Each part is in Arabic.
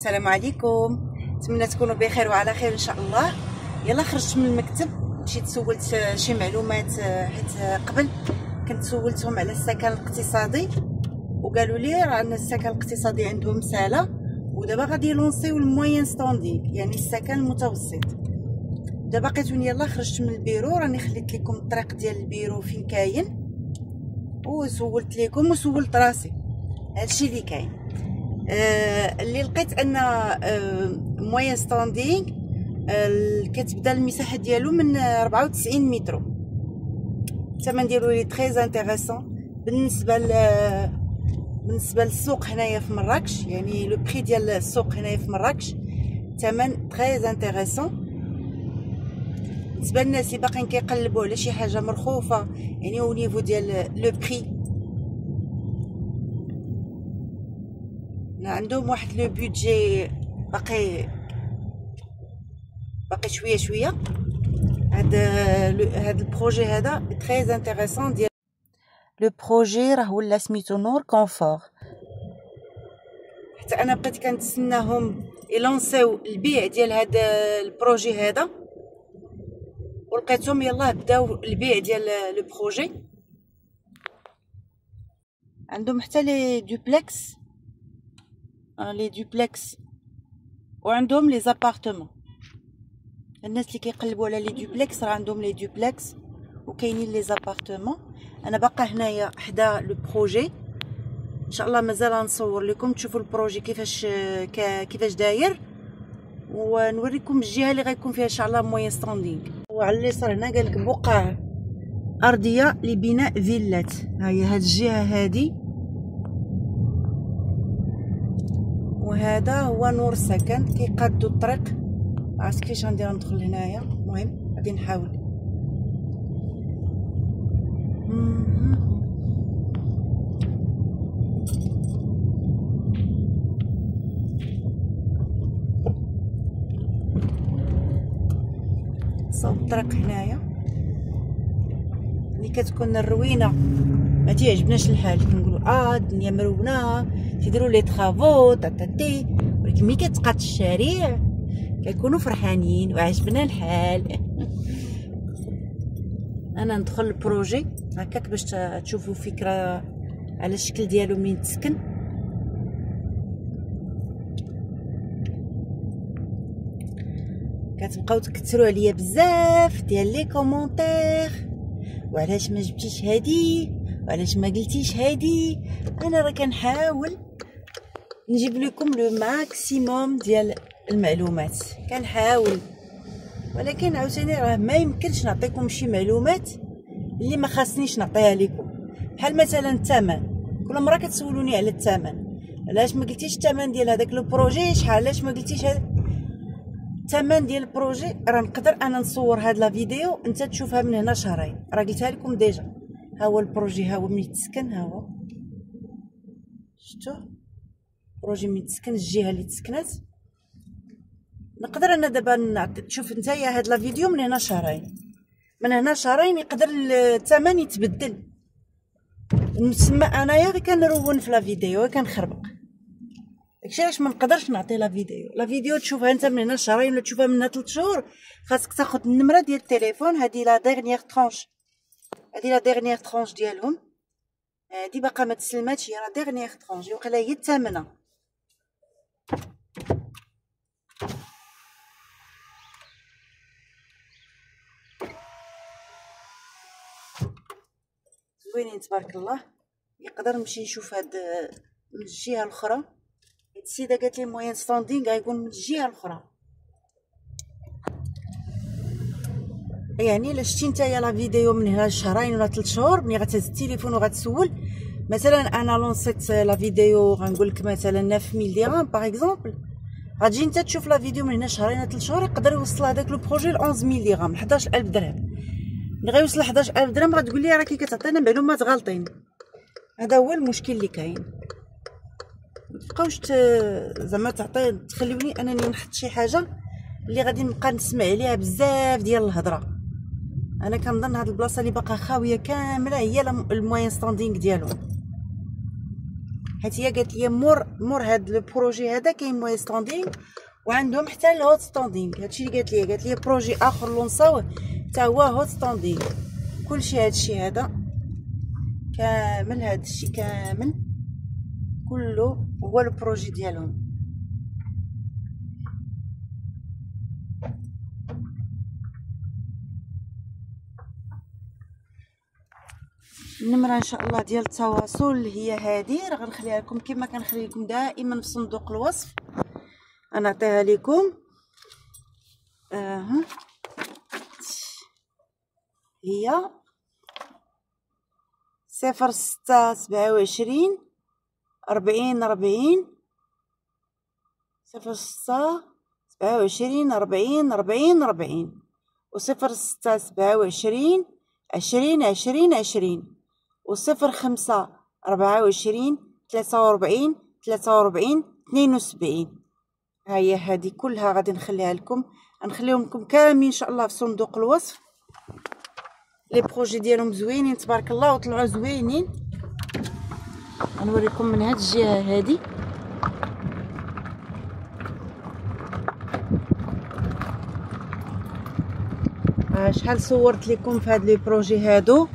السلام عليكم، نتمنى تكونوا بخير وعلى خير ان شاء الله. يلا خرجت من المكتب، مشيت سولت شي معلومات، حيت قبل كنت سولتهم على السكن الاقتصادي وقالوا لي راه السكن الاقتصادي عندهم ساله، ودابا غادي يلونسيو الموين ستاندينغ يعني السكن المتوسط. دابا لقيتوني يلا خرجت من البيرو، راني خليت لكم الطريق ديال البيرو فين كاين، وسولت لكم وسولت راسي هادشي اللي كاين. اللي لقيت ان موين ستاندينغ كتبدا المساحه ديالو من 94 متر. الثمن ديالو لي تري انتريسون بالنسبه للسوق هنايا في مراكش، يعني لو بري ديال السوق هنايا في مراكش ثمن تري انتريسون. بالنسبه للناس اللي باقيين كيقلبوا على شي حاجه مرخوفه يعني او نيفو ديال لو بري، عندهم واحد لو بودجي باقي شويه. هاد البروجي هذا تري انتريسون. ديال لو بروجي راه ولا سميتو نور كونفور، حتى انا بقيت كنتسناهم يلونسيو البيع ديال هاد البروجي هذا، ولقيتهم يلاه بداو البيع ديال لو بروجي. عندهم حتى لي دوبلكس وعندهم لي زابارتمون. الناس اللي كيقلبوا على لي دوبلكس راه عندهم لي دوبلكس وكاينين لي زابارتمون. انا باقا هنايا حدا لو بروجي، ان شاء الله مازال نصور لكم تشوفوا البروجي كيفاش داير، ونوريكم الجهه اللي غيكون فيها ان شاء الله موين ستاندينغ. وعلى اليسار هنا قال لك بقع ارضيه لبناء فيلات. ها هي هاد الجهه هادي، وهذا هو نور السكن. كيقادوا الطريق، عرفت كيفاش غندير ندخل هنايا. المهم غادي نحاول. صوب الطريق هنايا اللي كتكون الروينه ما تيعجبناش الحال، كنقولوا الدنيا مرونه تيديروا لي طرافو تاتي، ولكن ملي كتقاد الشارع كيكونوا فرحانين وعجبنا الحال. انا ندخل البروجي هكاك باش تشوفوا فكره على الشكل ديالو منين تسكن. كتبقاو تكثروا عليا بزاف ديال لي كومونتير، وعلاش ما جبتيش هادي وعلاش ما قلتيش هادي. انا راه كنحاول نجيب لكم لو ماكسيموم ديال المعلومات، كنحاول، ولكن عاوتاني راه ما يمكنش نعطيكم شي معلومات اللي ما خاصنيش نعطيها لكم. بحال مثلا الثمن، كل مره كتسولوني على الثمن، علاش ما قلتيش الثمن ديال هذاك لو بروجي شحال، علاش ما قلتيش الثمن ديال البروجي. راه نقدر انا نصور هاد لا فيديو انت تشوفها من هنا شهرين، راه قلتها لكم ديجا. ها هو البروجي، ها هو ملي تسكن، ها هو شفتوا بروجي ملي تسكن، الجهه اللي تسكنات. نقدر انا دابا نعطي تشوف نتايا هاد لا فيديو من هنا شهرين، من هنا شهرين يقدر الثمن يتبدل. نسمى انايا غير كنرون في لا فيديو كنخربق، داكشي علاش ما نقدرش نعطي لا فيديو تشوفها انت من هنا شهرين ولا تشوفها من 3 شهور. خاصك تاخذ النمره ديال التليفون. هذه لا ديرنيير ترونش، هذه لا ديرنيير ترونش ديالهم، هذه باقا ما تسلماتش، هي لا ديرنيير ترونش، وقيلا هي الثامنه. زوينين تبارك الله. يقدر نمشي نشوف هاد من الجهه الاخرى. السيده قالت لي موين ستاندينغ غيكون من الجهه الاخرى، يعني الا شتي نتايا لا فيديو من هنا لشهرين ولا 3 شهور، ملي غتهز التليفون وغتسول مثلا انا لونسيت لا فيديو غنقول لك مثلا 9000 درهم باغ اكزومبل، غتجي انت تشوف لا فيديو من هنا شهرين ولا 3 شهور، يقدر يوصل هذاك لو بروجي ل 11000 درهم، 11000 درهم. ملي غيوصل 11000 درهم غتقول لي راكي كتعطينا معلومات غالطين. هذا هو المشكل اللي كاين. متبقاوش زعما تخليوني انني نحط شي حاجه اللي غادي نبقى نسمع عليها بزاف ديال الهضره. انا كنظن هاد البلاصه اللي باقا خاويه كامله هي الموين ستاندينغ ديالهم. حيت هي قالت لي مور هاد البروجي هذا كاين موي ستاندينغ وعندهم حتى الهوت ستاندينغ. هادشي اللي قالت لي بروجي اخر لونصاوه حتى هو هوت ستاندينغ. كلشي هادشي هذا كامل، هادشي كامل كله هو البروجي ديالهم. النمره ان شاء الله ديال التواصل هي هذه، راه غنخليها لكم كما كنخلي لكم دائما في صندوق الوصف، غنعطيها لكم. هي 0627 40 0627 40 و 0627 20 و 0524 43 72. هي هذه كلها غادي نخليها لكم، غنخليهم لكم كاملين ان شاء الله في صندوق الوصف. لي بروجي ديالهم زوينين تبارك الله وطلعوا زوينين. غنوريكم من هاد الجهه هذه. شحال صورت لكم في هاد لي بروجي هادو،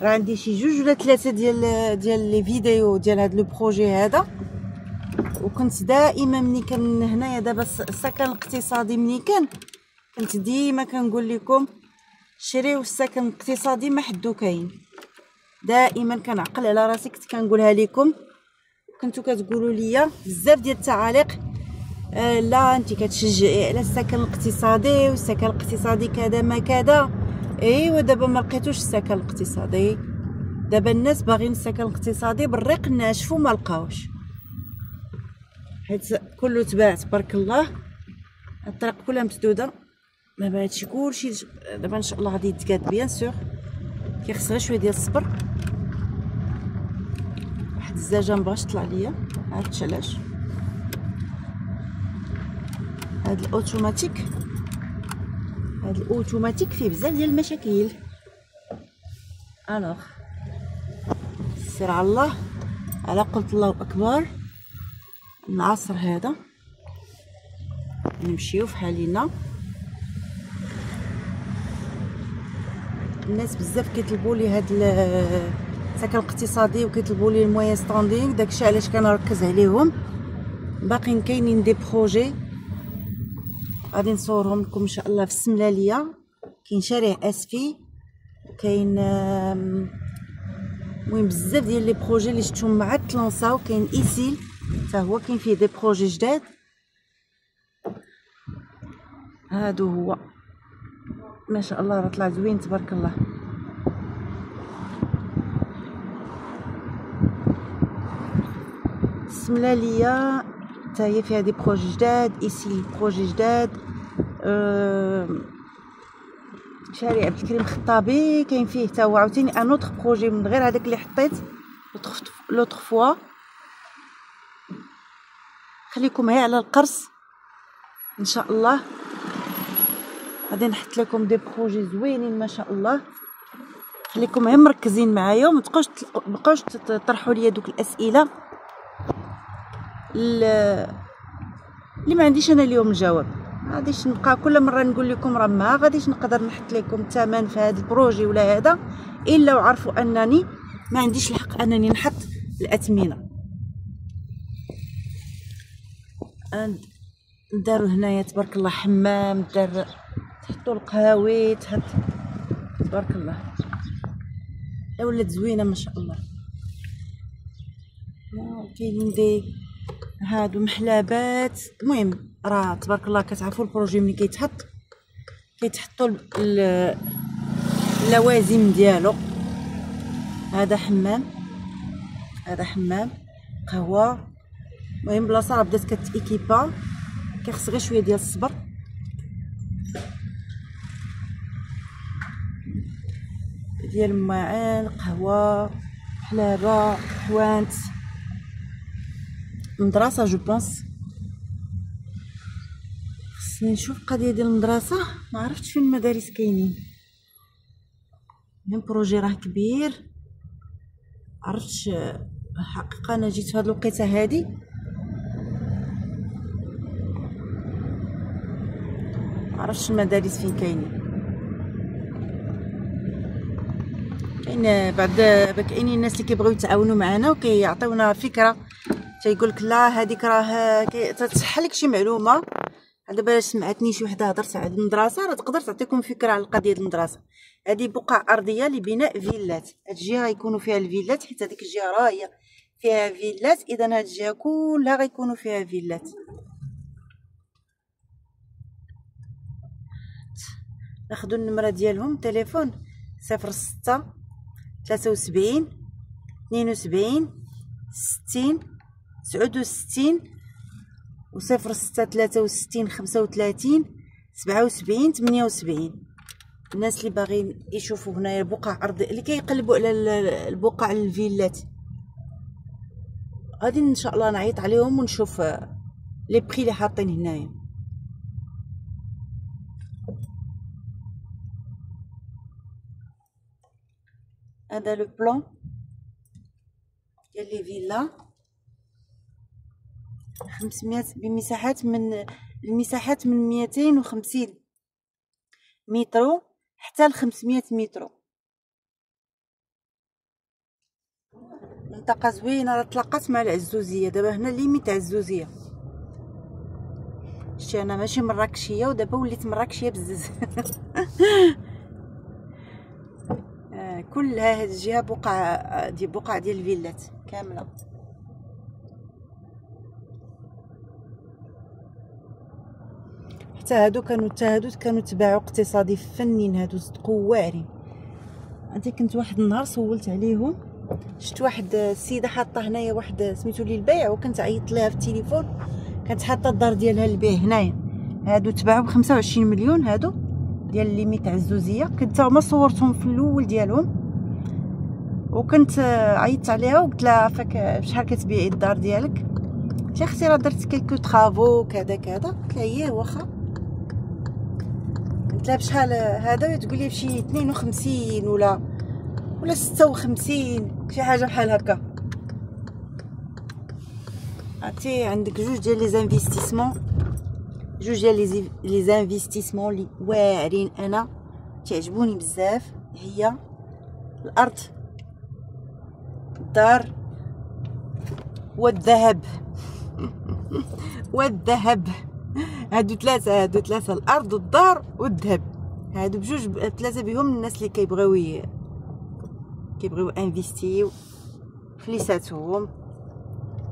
راه عندي شي 2 ولا 3 ديال لي فيديو ديال هاد لو بروجي هذا. وكنت دائما ملي كان هنايا دابا السكن الاقتصادي ملي كنت ديما كنقول لكم شريو السكن الاقتصادي ما حدو كاين. دائما كنعقل على راسي كنت كنقولها لكم، كنتو كتقولوا لي بزاف ديال التعاليق لا انت كتشجعي على السكن الاقتصادي والسكن الاقتصادي كذا ما كذا. ايوا دابا ما لقيتوش السكن الاقتصادي، دابا الناس باغيين السكن الاقتصادي بالريق الناشف وما لقاوش، حيت كله تباع تبارك الله. الطريق كلها مسدوده، دابا هادشي كلشي دابا ان شاء الله غادي يتقاد بيان سور، كيخص غير شويه ديال الصبر. واحد الزاجه مبغاش تطلع ليا، عرفتش علاش. هاد الاوتوماتيك فيه بزاف ديال المشاكل. الوغ سير على الله، على قلت الله اكبر. العصر هذا نمشيو في حالنا. الناس بزاف كيطلبوا لي هاد السكن الاقتصادي وكيطلبوا لي الموين ستاندينغ، داكشي علاش كنركز عليهم. باقيين كاينين دي بروجي غادي نصورهم لكم ان شاء الله في السملاليه. كاين شارع اسفي، كاين المهم بزاف ديال لي بروجي اللي شفتهم مع تلونساو. كاين ايسيل حتى هو كاين فيه دي بروجي جداد. هادو هو ما شاء الله راه طلع زوين تبارك الله. السملاليه حتى هي فيها دي بروجي جداد، ايسيل بروجي جداد. شارع عبد الكريم الخطابي كاين فيه حتى هو عاوتاني ان اوتر بروجي من غير هذاك اللي حطيت لوطر فوا. خليكم هي على القرص ان شاء الله، غادي نحط لكم دي بروجي زوينين ما شاء الله. خليكم غير مركزين معايا وما تبقاوش تطرحوا لي دوك الاسئله اللي ما عنديش انا اليوم الجواب. ما غاديش نبقى كل مره نقول لكم راه ما غاديش نقدر نحط لكم الثمن في هذا البروجي ولا هذا الا وعرفوا انني ما عنديش الحق انني نحط الاثمنه. داروا هنايا تبارك الله حمام، دار تحطوا القهاوي تحط تبارك الله. ولات زوينه ما شاء الله. كاينين دي هادو محلابات. المهم راه تبارك الله كتعرفوا البروجي ملي كيتحطوا اللوازم ديالو. هذا حمام قهوه. المهم بلاصه راه بدات كتيكيبا، كيخص غير شويه ديال الصبر. ديال الماعن، قهوه، حلابه، حوانت، مدرسه. جو بونس خصني نشوف قضيه ديال المدرسه، ما عرفتش فين المدارس كاينين. من بروجي راه كبير، عرفتش حقيقة انا جيت في هاد الوقيته هادي معرفتش المدارس فين كاينين. كاين بعد كاينين الناس اللي كيبغيو يتعاونوا معنا وكيعطيونا فكره، تيقولك لا هذيك راه تتشحلك شي معلومه. دابا سمعتني شي وحده هضرت على المدرسه، راه تقدر تعطيكم فكره على القضيه ديال المدرسه. هذه بقع ارضيه لبناء فيلات، هاد الجهه غيكونوا فيها الفيلات حيت هذيك الجهه راه هي فيها فيلات، اذا هاد الجهه كلها غيكونوا فيها فيلات. ناخذوا النمره ديالهم تليفون 06 73 72 60 69 و 06 63 35 77 78. الناس اللي باغيين يشوفوا هنايا بقع ارض اللي كيقلبوا على البقع الفيلات، غادي ان شاء الله نعيط عليهم ونشوف لي بري اللي حاطين هنايا. هذا لو بلان ديال لي فيلا 500 بمساحات من المساحات من 250 متر حتى ل 500 متر. منطقه زوينه، راه تلاقات مع العزوزيه. دابا هنا ليميت عزوزيه. شتي انا ماشي مراكشيه ودابا وليت مراكشيه بزز. كلها هاد الجهه بقع ديال الفيلات كامله. حتى هادو كانوا تباع اقتصادي فنين، هادو صدقوا واعرين. انت كنت واحد النهار سولت عليهم، شفت واحد السيده حاطه هنايا واحد سميتو لي البيع، وكنت عيطت لها في التليفون، كانت حاطه الدار ديالها للبيع هنايا. هادو تباعوا ب 25 مليون، هادو ديال ليميت عزوزيه. كنت هما صورتهم في الاول ديالهم، وكنت عيطت عليها وقلت لها فاك بشحال كتبيعي الدار ديالك؟ قالت لي اختي راه درت كيلكو طرافو كذا كذا. قلت لها ايه واخا. قلت لها بشحال هذا؟ تقول لي بشي 52 ولا 56 شي حاجه بحال هكا. عرفتي عندك جوج ديال لي زانفيستيسمون اللي واعرين انا تعجبوني بزاف، هي الارض، الدار والذهب. والذهب هادو ثلاثه الارض والدار والذهب. هادو بجوج ثلاثه بهم الناس اللي كيبغيو انفيستيو فليساتهم.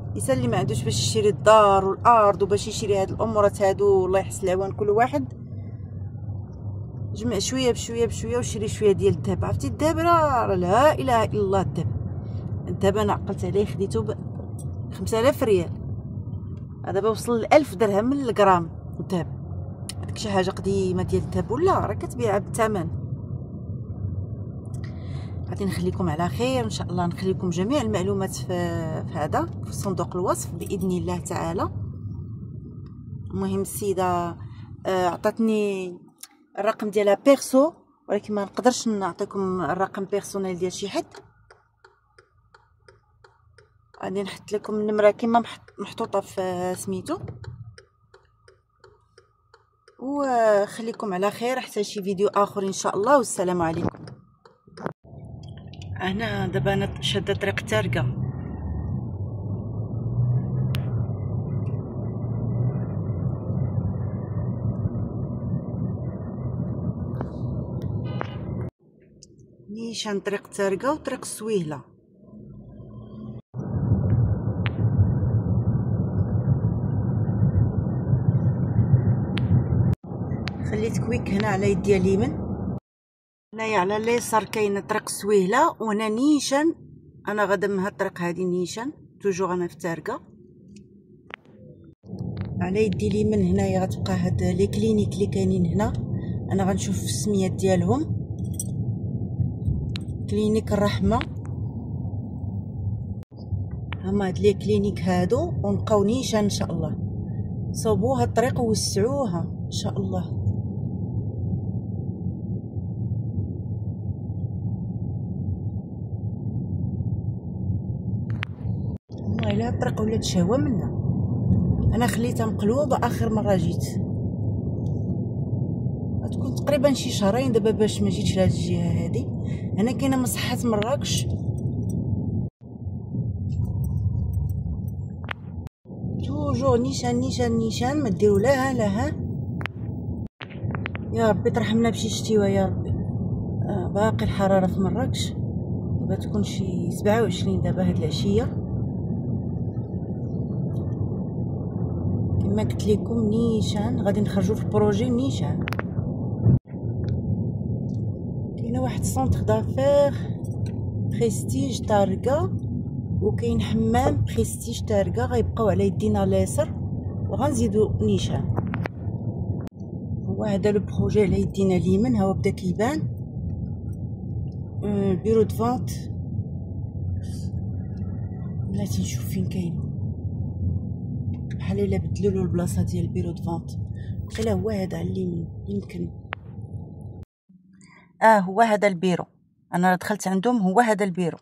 الانسان اللي ما عندوش باش يشري الدار والارض وباش يشري هاد الامورات هادو، الله يحسن العوان كل واحد، جمع شويه بشويه وشري شويه ديال الذهب. عرفتي الذهب راه لا اله الا الله. الذهب انا عقلت عليه خديته ب 5000 ريال، دابا وصل ل 1000 درهم للغرام الذهب. هذيك شي حاجه قديمه ديال الذهب، ولا راه كتبيع بالثمن. غادي نخليكم على خير ان شاء الله، نخليكم جميع المعلومات في هذا في صندوق الوصف باذن الله تعالى. المهم السيده عطاتني الرقم ديالها بيرسو، ولكن ما نقدرش نعطيكم الرقم بيرسونيل ديال شي حد. غادي نحط لكم النمره كما محطوطه في سميتو، وخليكم على خير حتى شي فيديو اخر ان شاء الله، والسلام عليكم. انا دابا انا شاده طريق تارقه. نيشان طريق تارقه وطريق السويهله. خليت كويك هنا على يدي اليمين، هنايا على اليسار كاينه طريق السويهله، وهنا نيشان. انا غادا من هاد الطريق هادي نيشان، توجور انا في تارقه. على يدي اليمين هنايا غتبقى هاد لي كلينيك اللي كاينين هنا، انا غنشوف السميات ديالهم. كلينيك الرحمه، هما هاد لي كلينيك هادو، ونبقاو نيشان ان شاء الله. صوبوا هاد الطريق ووسعوها ان شاء الله. الطريق ولات شهوه منا. انا خليتها مقلوبه اخر مره جيت، تكون تقريبا شي شهرين دابا باش ما جيتش لهاد الجهه هادي. هنا كاينه مصحه مراكش، توجور نيشان نيشان نيشان، ما ديروا لها لها. يا ربي ترحمنا بشي شتيوه يا ربي. باقي الحراره في مراكش دابا تكون شي 27 دابا هاد العشيه. كما قلت لكم نيشان غادي نخرجوا في بروجي نيشان. كاينه واحد سونتر دافير بريستيج طارقه، وكاين حمام بريستيج طارقه، غيبقاو على يدينا اليسار وغنزيدو نيشان. هو هذا لو بروجي على يدينا اليمين، ها هو بدا كيبان البيرو دو فونت. بلاتي نشوف فين كاين، بحال الا بدلوا البلاصه ديال البيرو دو فونت. قيلا هو هذا على اليمين يمكن. هو هذا البيرو، انا دخلت عندهم، هو هذا البيرو.